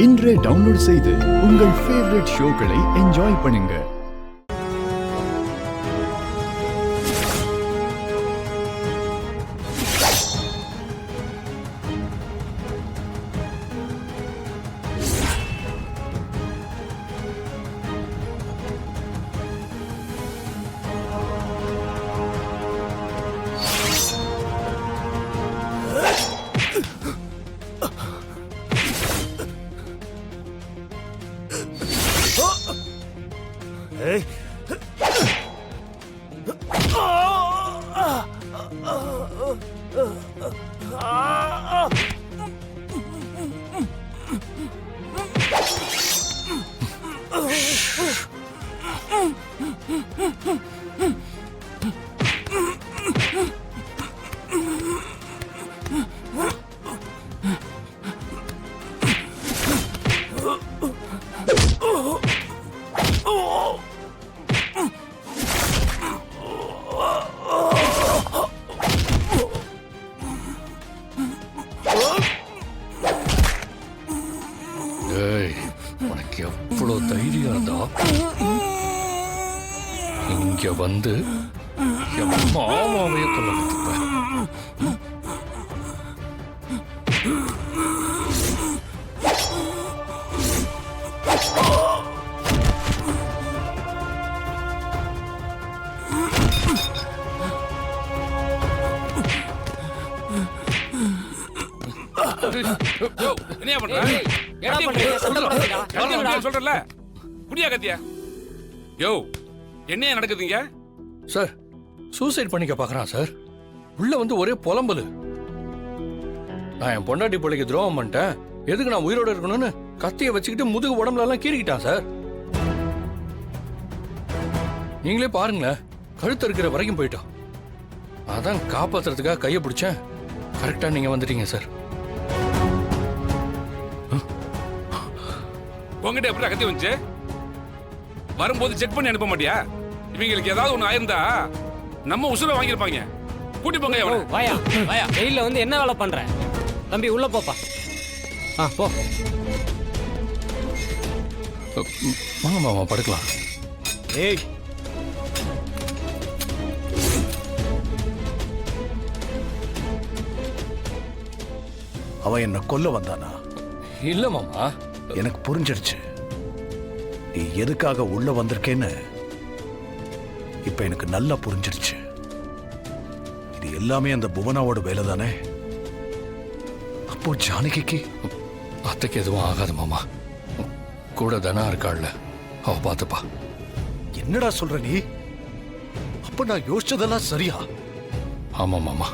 இன்றே டவுன்லோட் செய்து உங்கள் ஃபேவரட் ஷோக்களை என்ஜாய் பண்ணுங்க. உனக்கு எவ்வளவு தைரியம் இருந்தா இங்க வந்து என் மாமாவைய கொல்ல கத்துப்பேன். என்ன பண்ற? சொல்றல குடியா கத்தியா? யோ என்ன நடக்குதுங்க? சார் சூசைட் பண்ணிக்க பாக்குறான் சார். உள்ள வந்து ஒரே புலம்பலு. நான் என் பொண்டாட்டி பிள்ளைக்கு துரோகம் பண்ணிட்டேன், எதுக்கு நான் உயிரோட இருக்கணும்னு கத்திய வச்சுக்கிட்டு முதுகு உடம்புல எல்லாம் கீறிக்கிட்டான் சார். நீங்களே பாருங்களேன், கழுத்து இருக்கிற வரைக்கும் போயிட்டோம். அதான் காப்பாத்துறதுக்காக கையை பிடிச்சேன். கரெக்டா நீங்க வந்துட்டீங்க சார். உங்ககிட்ட எப்படி கத்தி வந்துச்சு? வரும்போது செக் பண்ணி அனுப்ப மாட்டியா? இவங்களுக்கு ஏதாவது ஒண்ணு ஆயிருந்தா நம்ம உசுர வாங்கிருப்பாங்க. கூட்டி போங்க. வாயா வாயா, வெயில்ல வந்து என்ன வேலை பண்ற? தம்பி உள்ள போப்பா. போ. வாங்க மாமா படுக்கலாம். ஏய், அவன் என்ன கொல்ல வந்தானா? இல்ல மாமா, எனக்கு புரிஞ்சிடுச்சு நீ எதுக்காக உள்ள வந்திருக்கேன்னு. இப்ப எனக்கு நல்லா புரிஞ்சிடுச்சு. இது எல்லாமே அந்த புவனாவோட வேலை தானே. அப்போ ஜானகிக்கு அத்தைக்கு எதுவும் ஆகாது மாமா. கூட தனா இருக்காள்ல, அவ பாத்துப்பா. என்னடா சொல்ற நீ? அப்ப நான் யோசிச்சதெல்லாம் சரியா? ஆமா மாமா.